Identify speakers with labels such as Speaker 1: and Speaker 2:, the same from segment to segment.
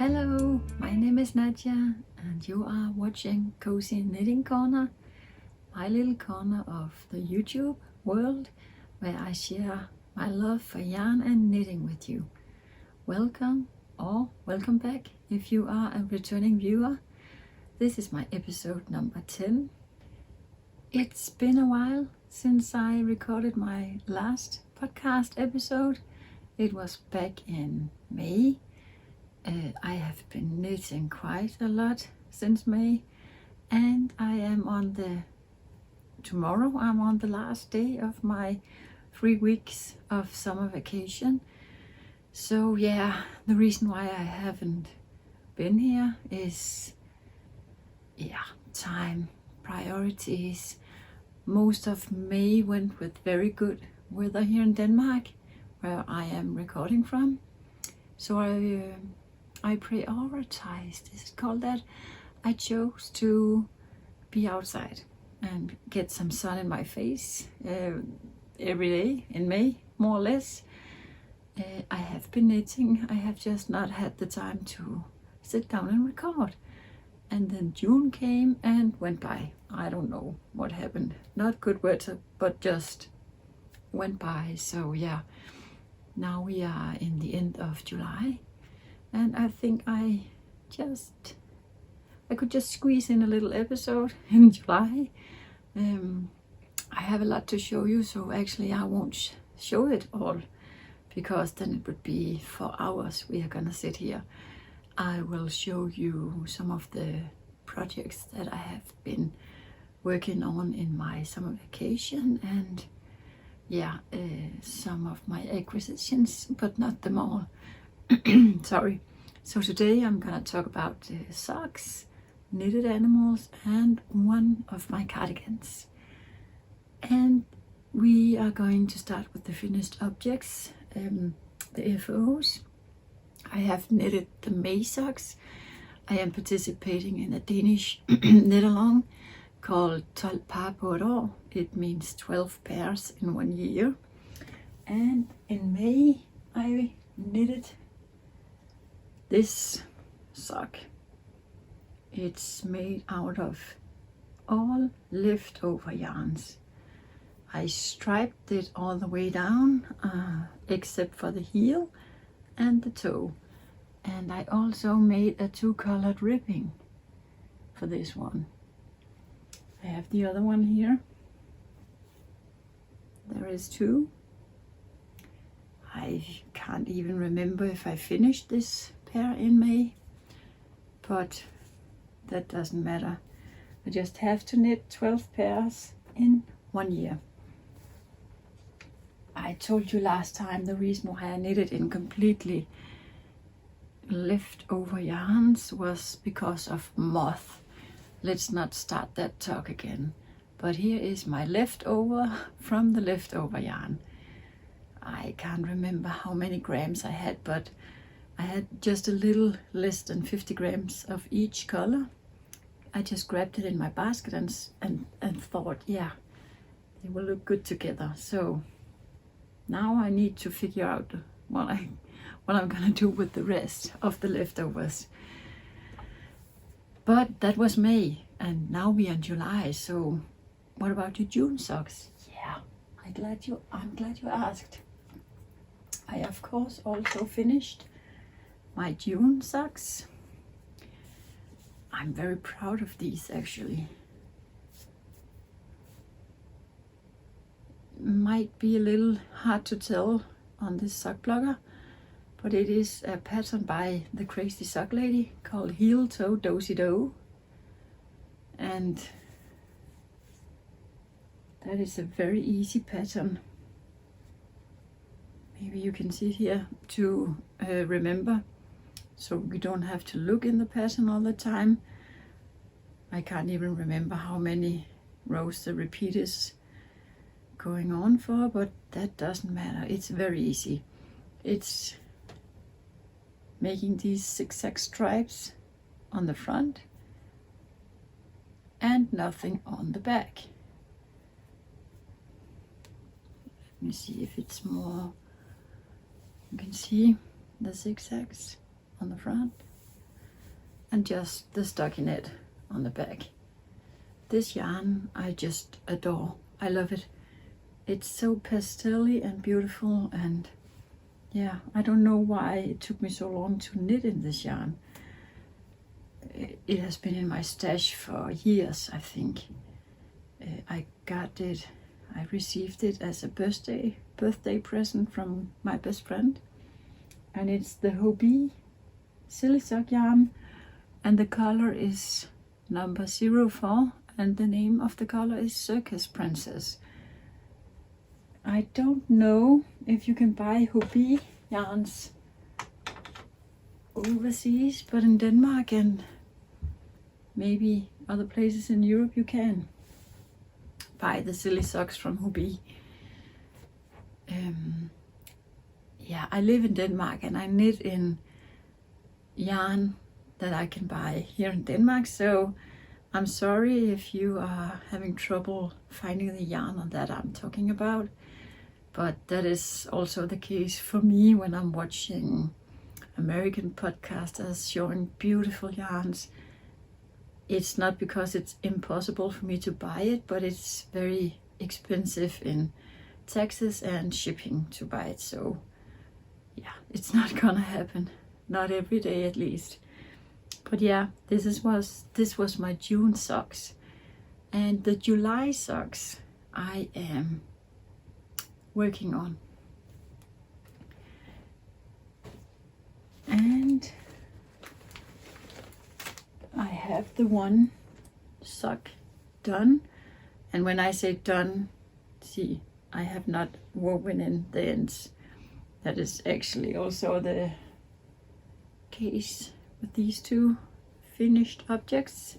Speaker 1: Hello, my name is Nadia and you are watching Cozy Knitting Corner, my little corner of the YouTube world where I share my love for yarn and knitting with you. Welcome or welcome back if you are a returning viewer. This is my episode number 10. It's been a while since I recorded my last podcast episode. It was back in May. I have been knitting quite a lot since May, and tomorrow I'm on the last day of my 3 weeks of summer vacation. So yeah, the reason why I haven't been here is time, priorities. Most of May went with very good weather here in Denmark, where I am recording from. So I prioritized, is it called that? I chose to be outside and get some sun in my face every day in May, more or less. I have been knitting, I have just not had the time to sit down and record. And then June came and went by. I don't know what happened. Not good weather, but just went by. So yeah, now we are in the end of July. And I think I could just squeeze in a little episode in July. I have a lot to show you, so actually I won't show it all because then it would be 4 hours we are gonna sit here. I will show you some of the projects that I have been working on in my summer vacation and some of my acquisitions, but not them all. Sorry. So today I'm gonna talk about socks, knitted animals, and one of my cardigans. And we are going to start with the finished objects, the FOs. I have knitted the May socks. I am participating in a Danish knit along called 12 par på et år. It means 12 pairs in 1 year. And in May I knitted this sock. It's made out of all leftover yarns. I striped it all the way down except for the heel and the toe. And I also made a 2-colored ribbing for this one. I have the other one here. There is 2. I can't even remember if I finished this pair in May, but that doesn't matter. I just have to knit 12 pairs in 1 year. I told you last time the reason why I knitted in completely leftover yarns was because of moth. Let's not start that talk again. But here is my leftover from the leftover yarn. I can't remember how many grams I had, but I had just a little less than 50 grams of each color. I just grabbed it in my basket and thought, yeah, they will look good together. So now I need to figure out what I'm gonna do with the rest of the leftovers. But that was May, and now we are in July. So what about your June socks? Yeah, I'm glad you asked. I of course also finished my June socks. I'm very proud of these actually. Might be a little hard to tell on this sock blogger, but it is a pattern by the crazy sock lady called Heel Toe Dozy Do. And that is a very easy pattern. Maybe you can see here to remember, so we don't have to look in the pattern all the time. I can't even remember how many rows the repeat is going on for, but that doesn't matter. It's very easy. It's making these zigzag stripes on the front and nothing on the back. Let me see if it's more. You can see the zigzags on the front and just the stockinette on the back. This yarn I just adore. I love it. It's so pastel-y and beautiful, and yeah, I don't know why it took me so long to knit in this yarn. It has been in my stash for years, I think. I got it, I received it as a birthday present from my best friend. And it's the Hobie silly sock yarn, and the color is number 04, and the name of the color is Circus Princess. I don't know if you can buy Hobie yarns overseas, but in Denmark and maybe other places in Europe you can buy the silly socks from Hobie. Yeah, I live in Denmark and I knit in yarn that I can buy here in Denmark, so I'm sorry if you are having trouble finding the yarn that I'm talking about, but that is also the case for me when I'm watching American podcasters showing beautiful yarns. It's not because it's impossible for me to buy it, but it's very expensive in taxes and shipping to buy it, so yeah, it's not gonna happen, not every day at least. But yeah, this was my June socks, and the July socks I am working on. And I have the one sock done, and when I say done, see, I have not woven in the ends. That is actually also the case with these two finished objects.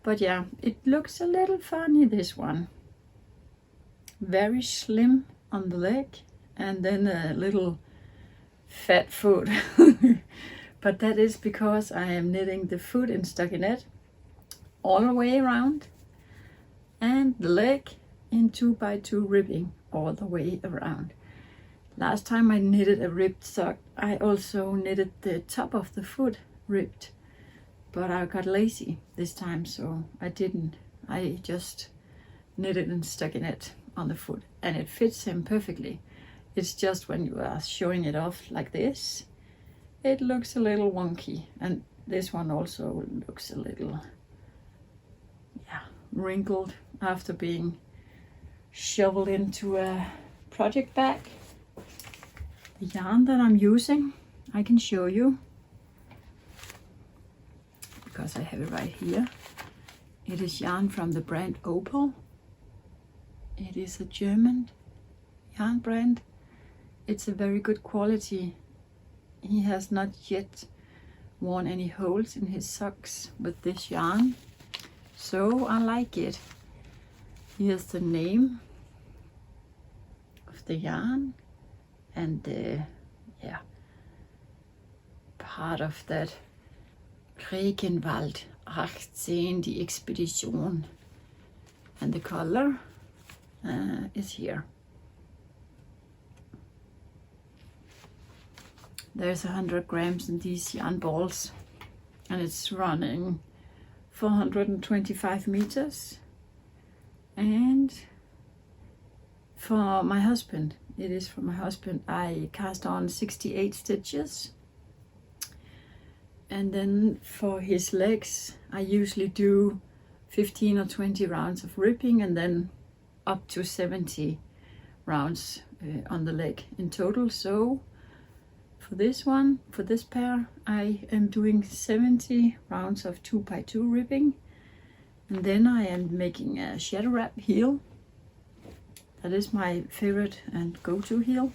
Speaker 1: But yeah, it looks a little funny, this one. Very slim on the leg, and then a little fat foot. But that is because I am knitting the foot in stockinette all the way around, and the leg in 2x2 ribbing all the way around. Last time I knitted a ribbed sock, I also knitted the top of the foot ribbed, but I got lazy this time, so I didn't. I just knitted in stockinette on the foot, and it fits him perfectly. It's just when you are showing it off like this, it looks a little wonky, and this one also looks a little, yeah, wrinkled after being shoveled into a project bag. The yarn that I'm using, I can show you because I have it right here. It is yarn from the brand Opal. It is a German yarn brand. It's a very good quality. He has not yet worn any holes in his socks with this yarn, so I like it. Here's the name of the yarn, and yeah, part of that Regenwald 18, die Expedition, and the color is here. There's 100 grams in these yarn balls, and it's running 425 meters. And for my husband, it is for my husband, I cast on 68 stitches. And then for his legs, I usually do 15 or 20 rounds of ripping, and then up to 70 rounds on the leg in total. So for this one, for this pair, I am doing 70 rounds of 2x2 ripping, and then I am making a shadow wrap heel. That is my favorite and go-to heel.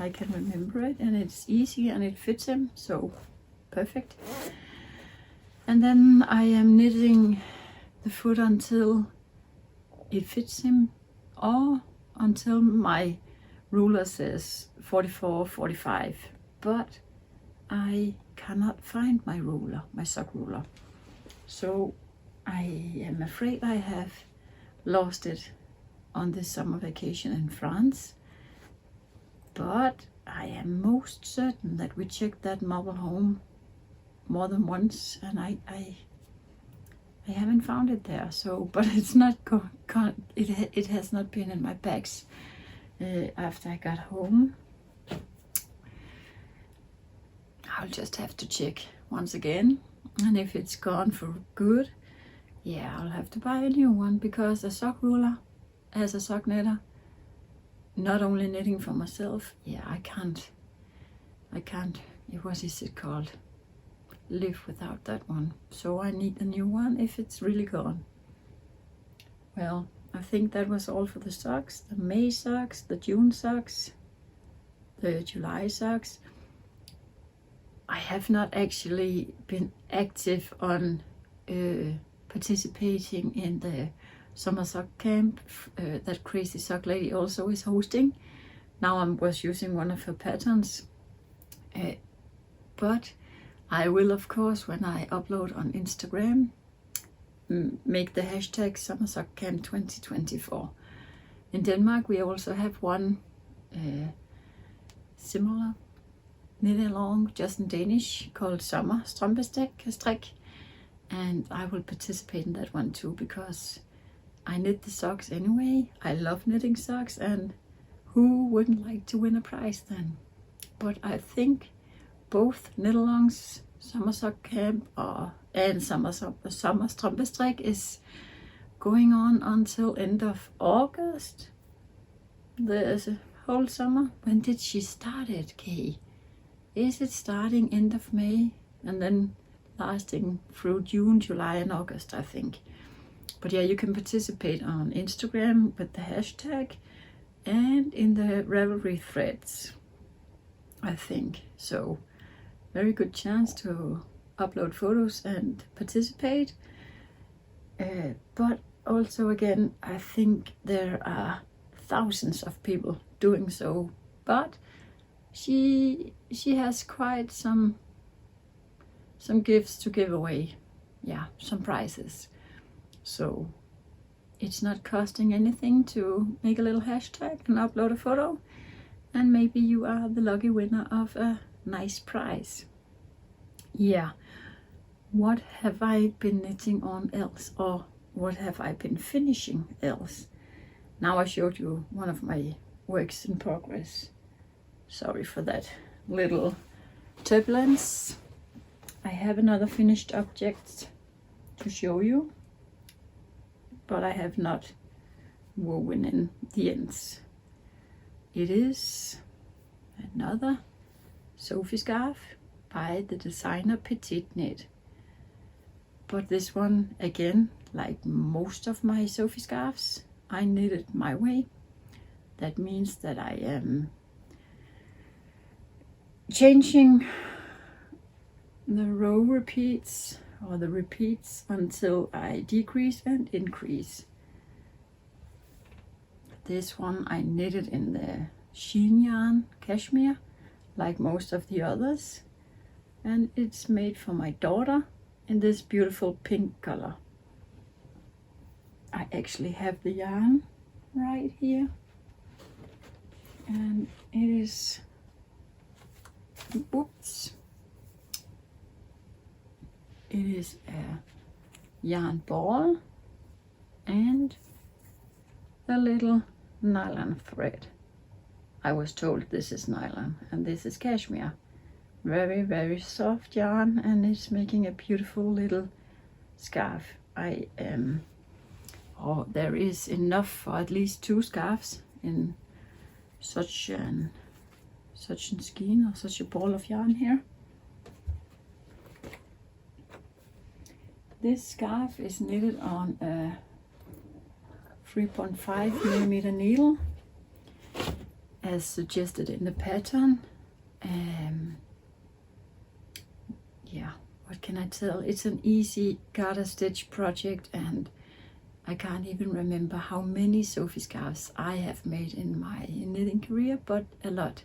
Speaker 1: I can remember it, and it's easy and it fits him, so perfect. And then I am knitting the foot until it fits him, or until my ruler says 44, 45. But I cannot find my ruler, my sock ruler. So I am afraid I have lost it on this summer vacation in France. But I am most certain that we checked that mobile home more than once, and I haven't found it there. So, but it's not it has not been in my bags after I got home. I'll just have to check once again, and if it's gone for good, yeah, I'll have to buy a new one, because a sock ruler as a sock knitter, not only knitting for myself, yeah, I can't, what is it called? Live without that one. So I need a new one if it's really gone. Well, I think that was all for the socks. The May socks, the June socks, the July socks. I have not actually been active on participating in the summer sock camp that Crazy Sock Lady also is hosting. Now I was using one of her patterns, but I will, of course, when I upload on Instagram, make the hashtag Summer Sock Camp 2024. In Denmark, we also have one similar knit along, just in Danish, called Sommer Strømpestrik, and I will participate in that one too, because I knit the socks anyway. I love knitting socks, and who wouldn't like to win a prize then? But I think both knit-alongs, Summer Sock Camp and Summer Strømpestrik is going on until end of August. There's a whole summer. When did she start it, Kay? Is it starting end of May and then lasting through June, July and August, I think. But yeah, you can participate on Instagram with the hashtag and in the Ravelry threads, I think. So very good chance to upload photos and participate. But also again, I think there are thousands of people doing so, but she has quite some gifts to give away. Yeah, some prizes. So it's not costing anything to make a little hashtag and upload a photo, and maybe you are the lucky winner of a nice prize. Yeah, what have I been knitting on else, or what have I been finishing else? Now I showed you one of my works in progress. Sorry for that little turbulence. I have another finished object to show you, but I have not woven in the ends. It is another Sophie scarf by the designer PetiteKnit. But this one, again, like most of my Sophie scarves, I knit it my way. That means that I am changing the row repeats, or the repeats, until I decrease and increase. This one I knitted in the sheen yarn, cashmere, like most of the others, and it's made for my daughter in this beautiful pink color. I actually have the yarn right here, and it is, oops, it is a yarn ball and a little nylon thread. I was told this is nylon and this is cashmere. Very, very soft yarn, and it's making a beautiful little scarf. There is enough for at least 2 scarves in such a skein, or such a ball of yarn here. This scarf is knitted on a 3.5 millimeter needle, as suggested in the pattern. Yeah, what can I tell? It's an easy garter stitch project, and I can't even remember how many Sophie scarves I have made in my knitting career, but a lot.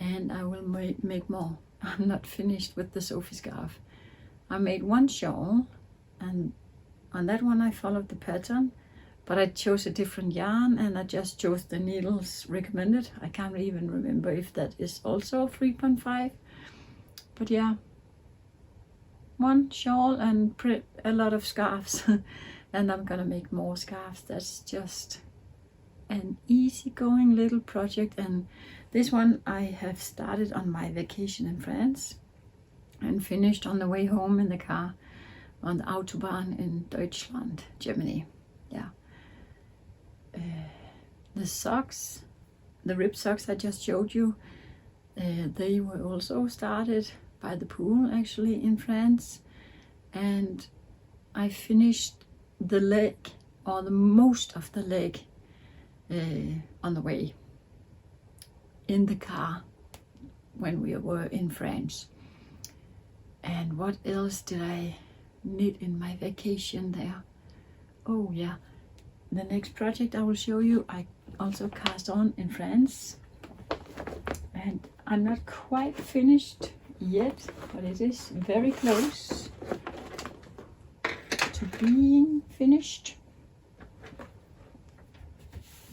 Speaker 1: And I will make more. I'm not finished with the Sophie scarf. I made one shawl, and on that one I followed the pattern, but I chose a different yarn, and I just chose the needles recommended. I can't even remember if that is also 3.5, but yeah, one shawl and a lot of scarves. And I'm gonna make more scarves. That's just an easygoing little project. And this one I have started on my vacation in France and finished on the way home in the car on the Autobahn in Deutschland, Germany. Yeah. The socks, the rib socks I just showed you, they were also started by the pool actually in France, and I finished the leg, or the most of the leg, on the way in the car when we were in France. And what else did I knit in my vacation there? Oh yeah, the next project I will show you I also cast on in France, and I'm not quite finished yet, but it is very close to being finished.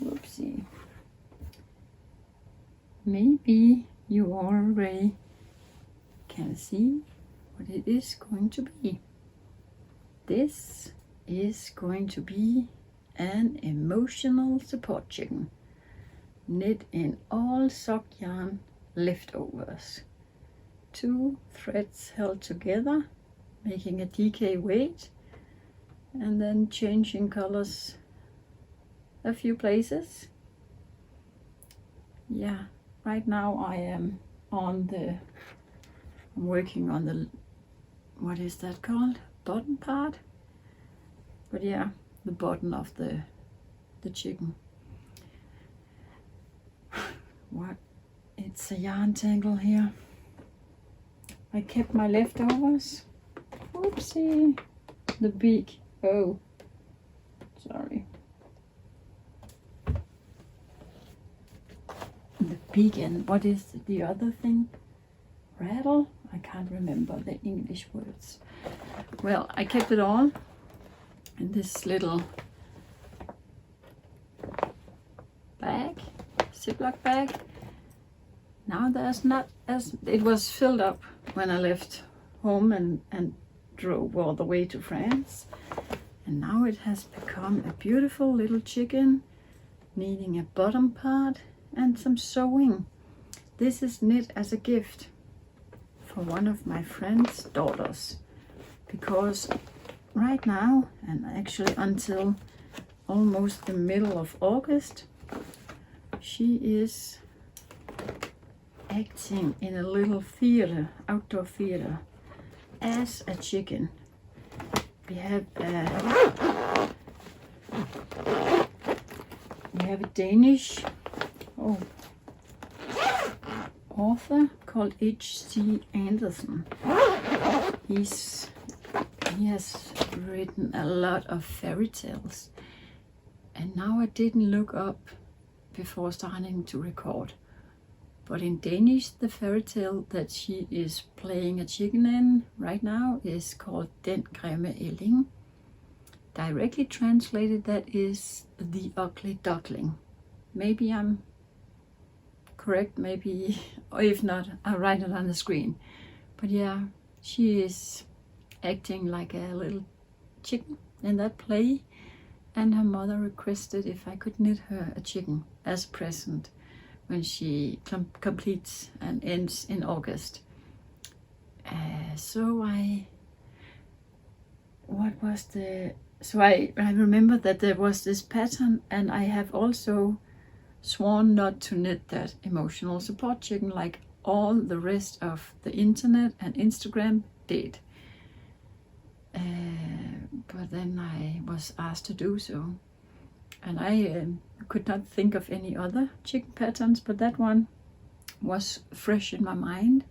Speaker 1: Whoopsie. Maybe you already can see what it is going to be. This is going to be an emotional support chicken, knit in all sock yarn leftovers. 2 threads held together, making a DK weight, and then changing colors a few places. Yeah, right now I am on I'm working on the, what is that called? Bottom part? But yeah, the bottom of the chicken. What? It's a yarn tangle here. I kept my leftovers. Oopsie. The beak. Oh, sorry. The beak, and what is the other thing? Rattle? I can't remember the English words. Well, I kept it all in this little bag, Ziploc bag. Now there's not, as it was filled up when I left home and drove all the way to France. And now it has become a beautiful little chicken needing a bottom part and some sewing. This is knit as a gift for one of my friend's daughters, because right now, and actually until almost the middle of August, she is acting in a little theater, outdoor theater, as a chicken. We have a Danish author called H.C. Andersen. He has written a lot of fairy tales, and now I didn't look up before starting to record, but in Danish the fairy tale that she is playing a chicken in right now is called Den grimme ælling. Directly translated, that is the ugly duckling. Maybe I'm correct, maybe, or if not, I'll write it on the screen. But yeah, she is acting like a little chicken in that play, and her mother requested if I could knit her a chicken as a present when she completes and ends in August. So I remember that there was this pattern, and I have also sworn not to knit that emotional support chicken like all the rest of the internet and Instagram did. But then I was asked to do so, and I could not think of any other chicken patterns, but that one was fresh in my mind.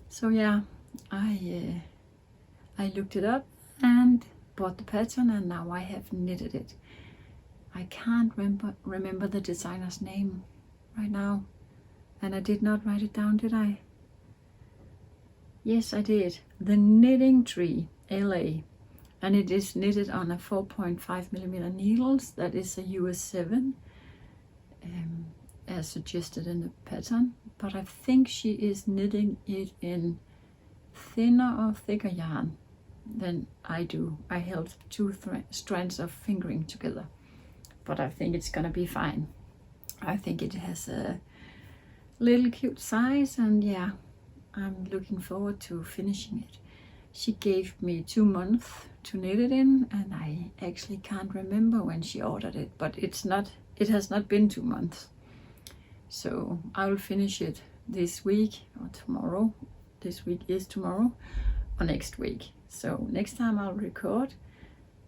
Speaker 1: So yeah, I looked it up and bought the pattern, and now I have knitted it. I can't remember the designer's name right now, and I did not write it down, did I? Yes, I did. The Knitting Tree, LA, and it is knitted on a 4.5mm needles. That is a US 7, as suggested in the pattern, but I think she is knitting it in thinner or thicker yarn than I do. I held two strands of fingering together, but I think it's gonna be fine. I think it has a little cute size, and yeah, I'm looking forward to finishing it. She gave me 2 months to knit it in, and I actually can't remember when she ordered it, but it has not been 2 months. So I will finish it this week or tomorrow. This week is tomorrow or next week. So next time I'll record,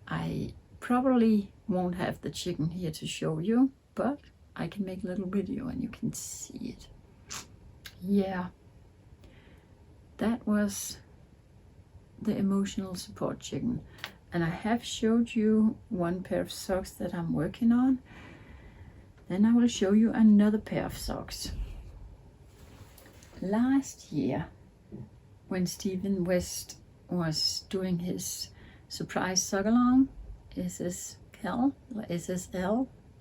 Speaker 1: I probably won't have the chicken here to show you, but I can make a little video and you can see it. Yeah, that was the emotional support chicken. And I have showed you one pair of socks that I'm working on. Then I will show you another pair of socks. Last year, when Stephen West was doing his surprise sock along, SSL,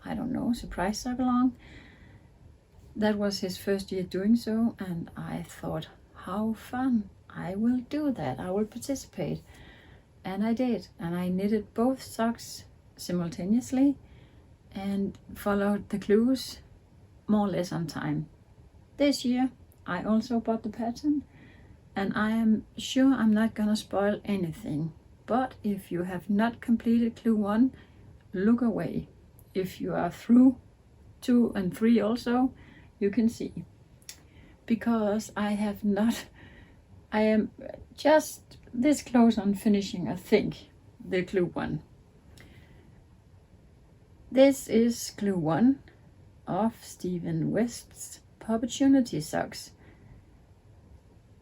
Speaker 1: I don't know, surprise sock along, that was his first year doing so, and I thought, how fun, I will do that, I will participate. And I did, and I knitted both socks simultaneously and followed the clues more or less on time. This year I also bought the pattern, and I am sure I'm not gonna spoil anything, but if you have not completed clue 1, look away. If you are through 2 and 3 also, you can see, because I am just this close on finishing, I think, the clue 1. This is clue 1 of Stephen West's Popportunity socks.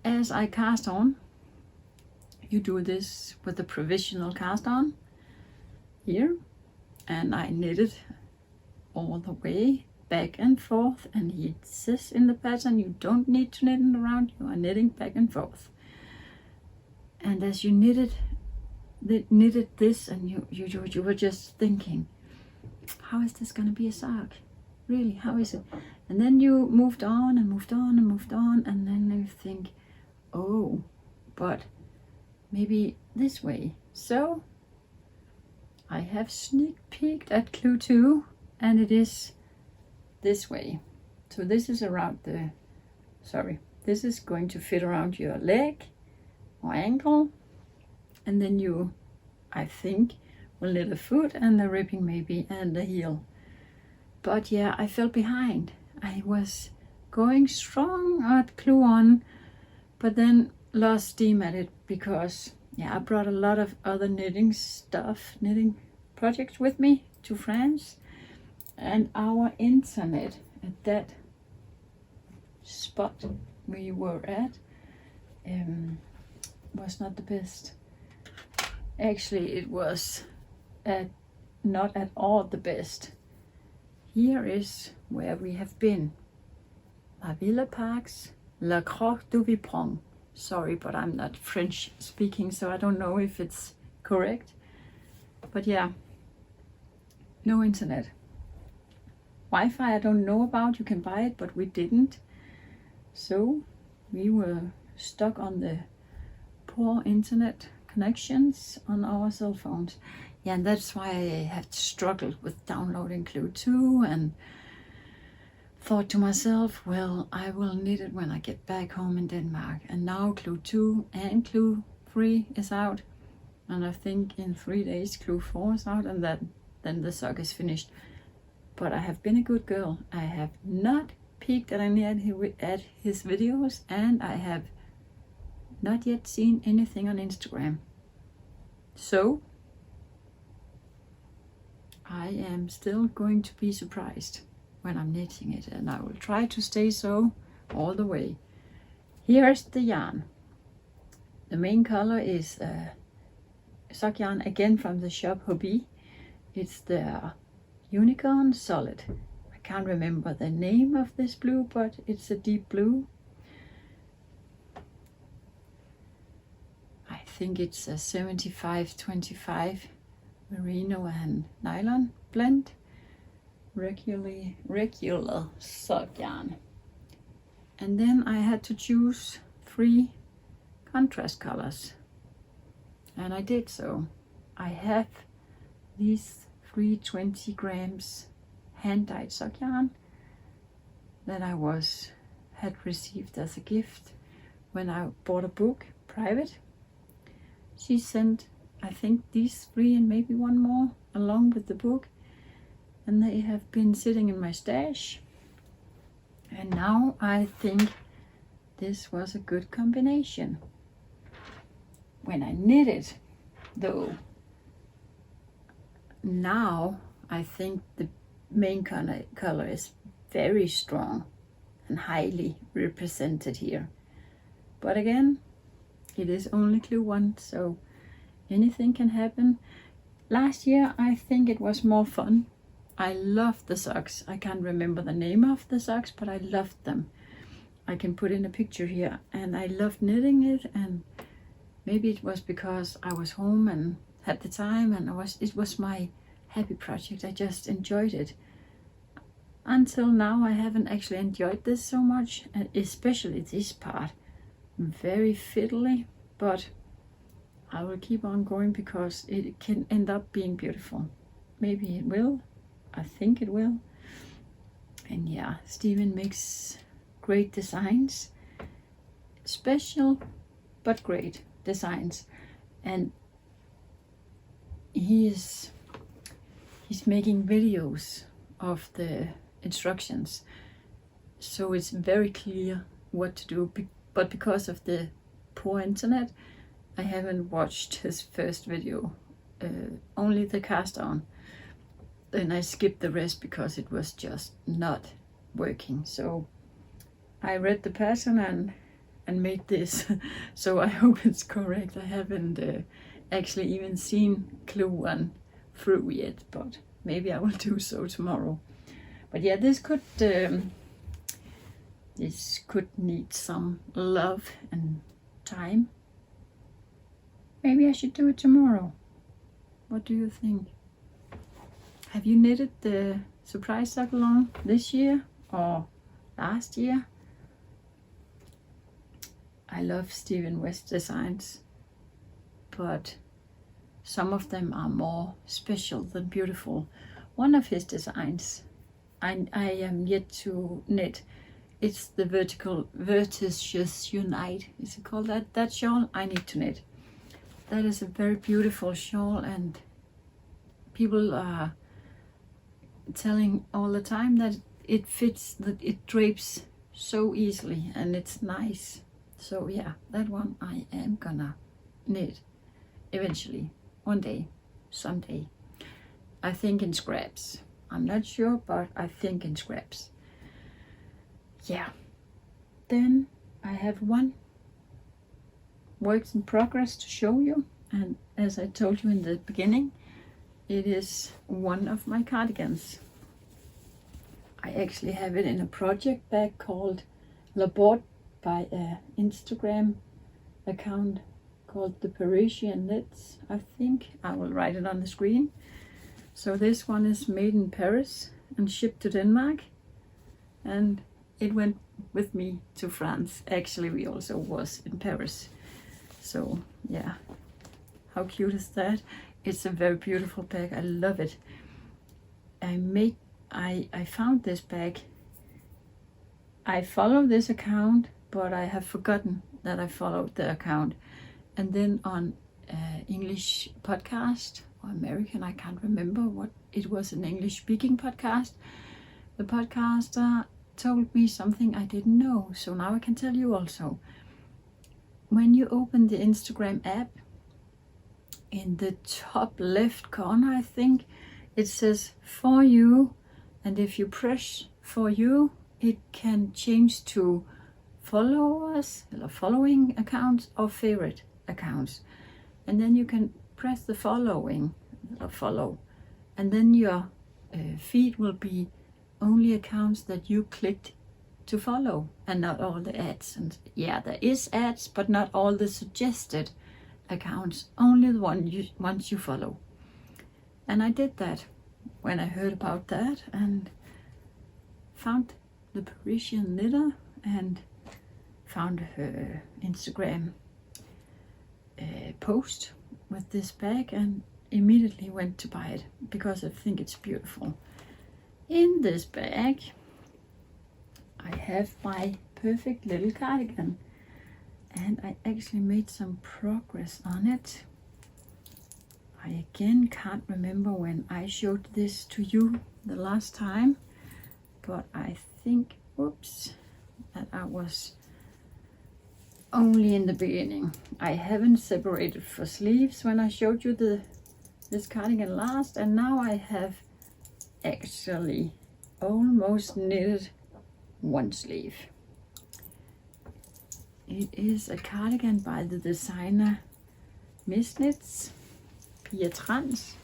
Speaker 1: As I cast on, you do this with the provisional cast on here, and I knitted all the way back and forth, and it says in the pattern you don't need to knit it around, you are knitting back and forth. And as you knitted this, and you were just thinking, how is this going to be a sock? Really, how is it? And then you moved on and moved on and moved on, and then you think, oh, but maybe this way. So I have sneak peeked at clue 2, and it is this way. So this is around this is going to fit around your leg or ankle, and then you, I think, will knit a foot and the ribbing maybe and the heel. But yeah, I fell behind. I was going strong at clue 1, but then lost steam at it because yeah, I brought a lot of other knitting projects with me to France, and our internet at that spot we were at was not the best. Actually, it was not at all the best. Here is where we have been. La Villa Parks, La Croix du Vipron. Sorry, but I'm not French speaking, so I don't know if it's correct. But yeah, no internet. Wi-Fi I don't know about, you can buy it, but we didn't. So we were stuck on the poor internet connections on our cell phones. Yeah, and that's why I have struggled with downloading clue 2, and thought to myself, well, I will knit it when I get back home in Denmark. And now clue 2 and clue 3 is out, and I think in 3 days clue 4 is out, and then the sock is finished. But I have been a good girl. I have not peeked at any at his videos, and I have not yet seen anything on Instagram. So I am still going to be surprised when I'm knitting it, and I will try to stay so all the way. Here's the yarn. The main color is sock yarn, again from the shop Hobby. It's the Unicorn Solid. I can't remember the name of this blue, but it's a deep blue. I think it's a 75-25 merino and nylon blend. Regular sock yarn. And then I had to choose 3 contrast colors, and I did so. I have these 320 grams hand-dyed sock yarn that I had received as a gift when I bought a book private. She sent, I think, these 3 and maybe one more along with the book, and they have been sitting in my stash, and now I think this was a good combination. When I knit it, though, now I think the main color is very strong and highly represented here. But again, it is only clue 1, so anything can happen. Last year I think it was more fun. I loved the socks. I can't remember the name of the socks, but I loved them. I can put in a picture here, and I loved knitting it, and maybe it was because I was home and had the time, and it was my happy project. I just enjoyed it. Until now I haven't actually enjoyed this so much, and especially this part. Very fiddly, but I will keep on going because it can end up being beautiful. Maybe it will. I think it will. And yeah, Steven makes great designs. Special but great designs. And he's making videos of the instructions, so it's very clear what to do. But because of the poor internet, I haven't watched his first video, only the cast on. Then I skipped the rest because it was just not working. So I read the pattern and made this. So I hope it's correct. I haven't actually even seen clue 1 through yet, but maybe I will do so tomorrow. But yeah, this could need some love and time. Maybe I should do it tomorrow. What do you think? Have you knitted the surprise sock along this year or last year? I love Steven West designs, but some of them are more special than beautiful. One of his designs I am yet to knit. It's the Vertices Unite. Is it called that? That shawl I need to knit. That is a very beautiful shawl, and people are telling all the time that it fits, that it drapes so easily and it's nice. So yeah, that one I am gonna knit eventually, one day, someday. I think in scraps. I'm not sure, but I think in scraps. Yeah. Then I have one works in progress to show you, and as I told you in the beginning, it is one of my cardigans. I actually have it in a project bag called Laborde by an Instagram account called the Parisian Knits. I think I will write it on the screen. So this one is made in Paris and shipped to Denmark, and it went with me to France. Actually, we also was in Paris. So yeah, how cute is that? It's a very beautiful bag. I love it. I found this bag. I follow this account, but I have forgotten that I followed the account. And then on English podcast or American, I can't remember what it was, an English speaking podcast. The podcaster told me something I didn't know, so now I can tell you also. When you open the Instagram app, in the top left corner, I think, it says for you, and if you press for you, it can change to followers, or following accounts, or favorite accounts. And then you can press the following, or follow, and then your feed will be only accounts that you clicked to follow, and not all the ads. And yeah, there is ads, but not all the suggested accounts, only the ones you follow. And I did that when I heard about that, and found the Parisian knitter and found her Instagram post with this bag and immediately went to buy it because I think it's beautiful. In this bag I have my perfect little cardigan, and I actually made some progress on it. I again can't remember when I showed this to you the last time, but I think, oops, that I was only in the beginning. I haven't separated for sleeves when I showed you this cardigan last, and now I have actually almost knitted one sleeve. It is a cardigan by the designer Miss Knits, Pia Trans,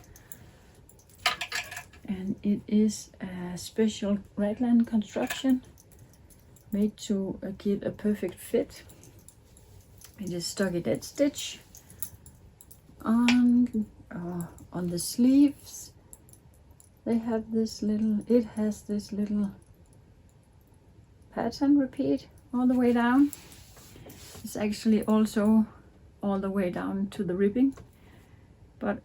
Speaker 1: and it is a special raglan construction made to give a perfect fit. It is stocky dead stitch on the sleeves. They have this little, it has this little pattern repeat all the way down. It's actually also all the way down to the ribbing, but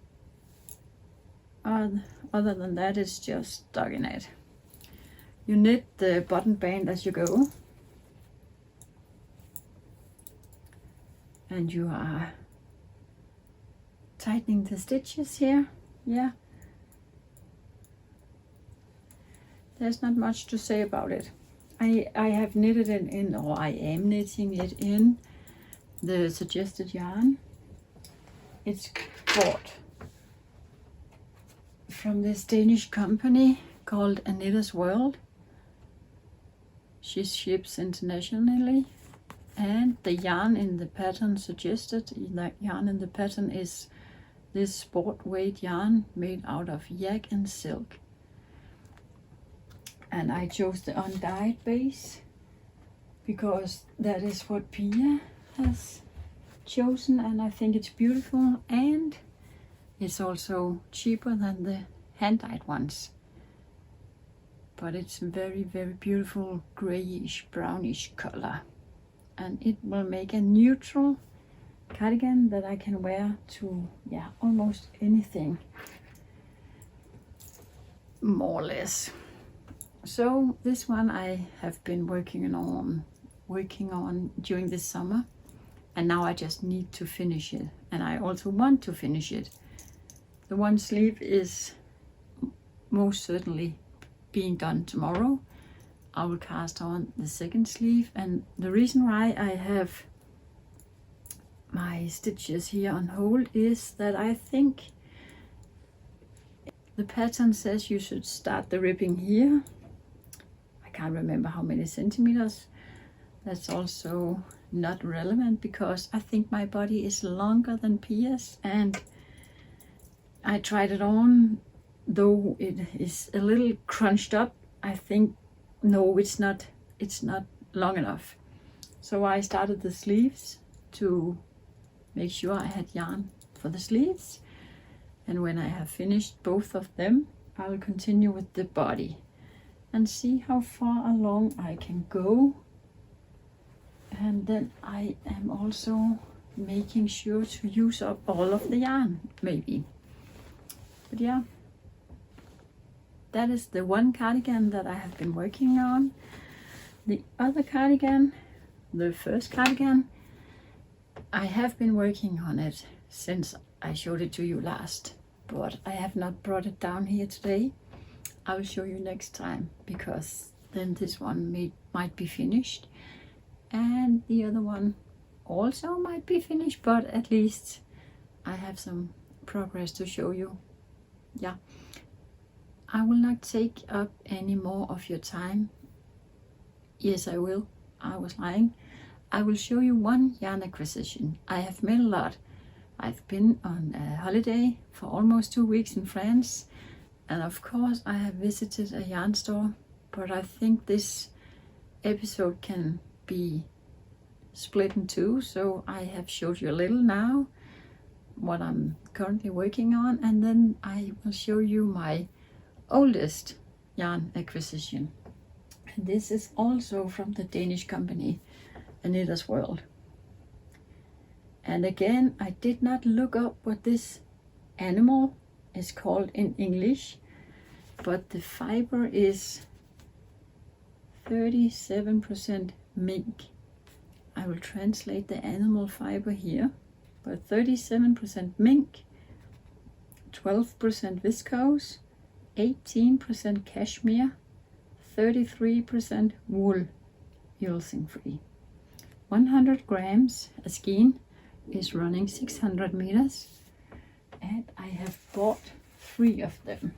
Speaker 1: other than that, it's just stockinette. You knit the button band as you go, and you are tightening the stitches here. Yeah, there's not much to say about it. I have knitted it in, or I am knitting it in the suggested yarn. It's bought from this Danish company called A Knitter's World. She ships internationally, and the yarn in the pattern suggested, the yarn in the pattern is this sport weight yarn made out of yak and silk. And I chose the undyed base because that is what Pia has chosen, and I think it's beautiful, and it's also cheaper than the hand-dyed ones. But it's very, very beautiful grayish brownish color, and it will make a neutral cardigan that I can wear to, yeah, almost anything, more or less. So this one I have been working on during this summer, and now I just need to finish it, and I also want to finish it. The one sleeve is most certainly being done tomorrow. I will cast on the second sleeve, and the reason why I have my stitches here on hold is that I think the pattern says you should start the ribbing here. I can't remember how many centimeters. That's also not relevant because I think my body is longer than Pia's, and I tried it on, though it is a little crunched up. I think no, it's not long enough. So I started the sleeves to make sure I had yarn for the sleeves, and when I have finished both of them, I will continue with the body and see how far along I can go. And then I am also making sure to use up all of the yarn, maybe. But yeah, that is the one cardigan that I have been working on. The other cardigan, the first cardigan, I have been working on it since I showed it to you last, but I have not brought it down here today. I will show you next time, because then this one might be finished, and the other one also might be finished, but at least I have some progress to show you. Yeah, I will not take up any more of your time. Yes, I will. I was lying. I will show you one yarn acquisition. I have made a lot. I've been on a holiday for almost 2 weeks in France, and of course I have visited a yarn store, but I think this episode can be split in two, so I have showed you a little now what I'm currently working on, and then I will show you my oldest yarn acquisition. And this is also from the Danish company A Knitter's World. And again, I did not look up what this animal is called in English, but the fiber is 37% mink. I will translate the animal fiber here, but 37% mink, 12% viscose, 18% cashmere, 33% wool, ulcing free. 100 grams a skein is running 600 meters, and I have bought 3 of them.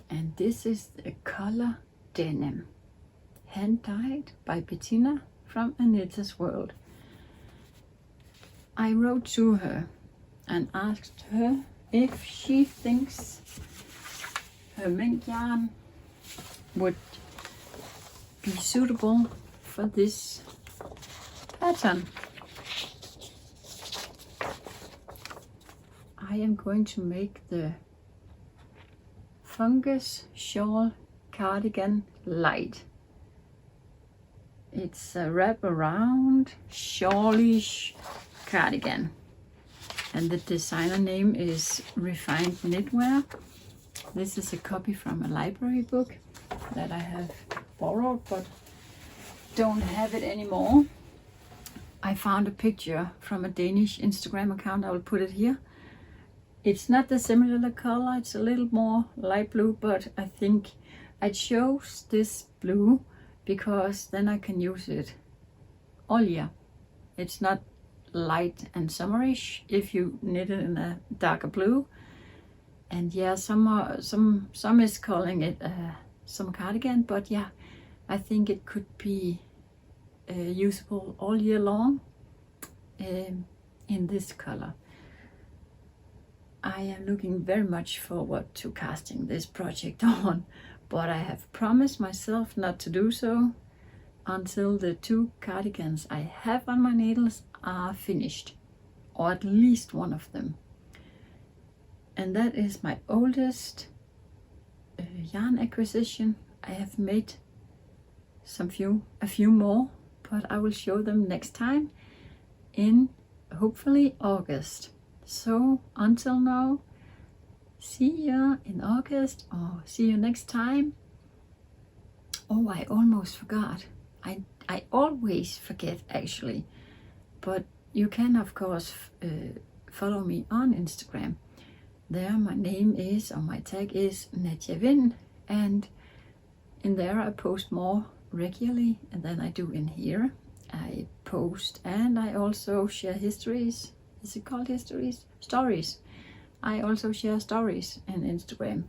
Speaker 1: And this is the color denim, hand dyed by Bettina from Annette's World. I wrote to her and asked her if she thinks her mink yarn would be suitable for this pattern. I am going to make the fungus shawl cardigan light. It's a wrap around shawlish cardigan, and the designer name is Refined Knitwear. This is a copy from a library book that I have borrowed but don't have it anymore. I found a picture from a Danish Instagram account. I will put it here. It's not the similar color, it's a little more light blue, but I think I chose this blue because then I can use it all year. It's not light and summerish if you knit it in a darker blue. And yeah, some is calling it some cardigan, but yeah, I think it could be usable all year long in this color. I am looking very much forward to casting this project on, but I have promised myself not to do so until the 2 cardigans I have on my needles are finished, or at least one of them. And that is my oldest yarn acquisition. I have made a few more, but I will show them next time in hopefully August. So until now, see you in August, or see you next time. Oh, I almost forgot. I always forget actually, but you can of course follow me on Instagram. There my name is, or my tag is Natjavin, and in there I post more regularly than I do in here. I post and I also share histories. Is it called histories? Stories. I also share stories on Instagram.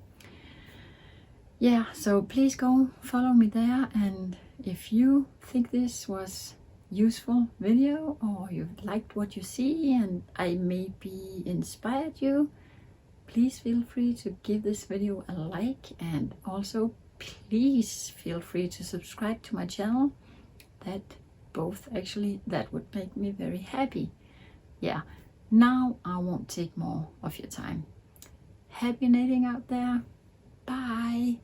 Speaker 1: Yeah, so please go follow me there, and if you think this was useful video, or you liked what you see and I maybe inspired you, please feel free to give this video a like, and also please feel free to subscribe to my channel. That would make me very happy. Yeah, now I won't take more of your time. Happy knitting out there. Bye.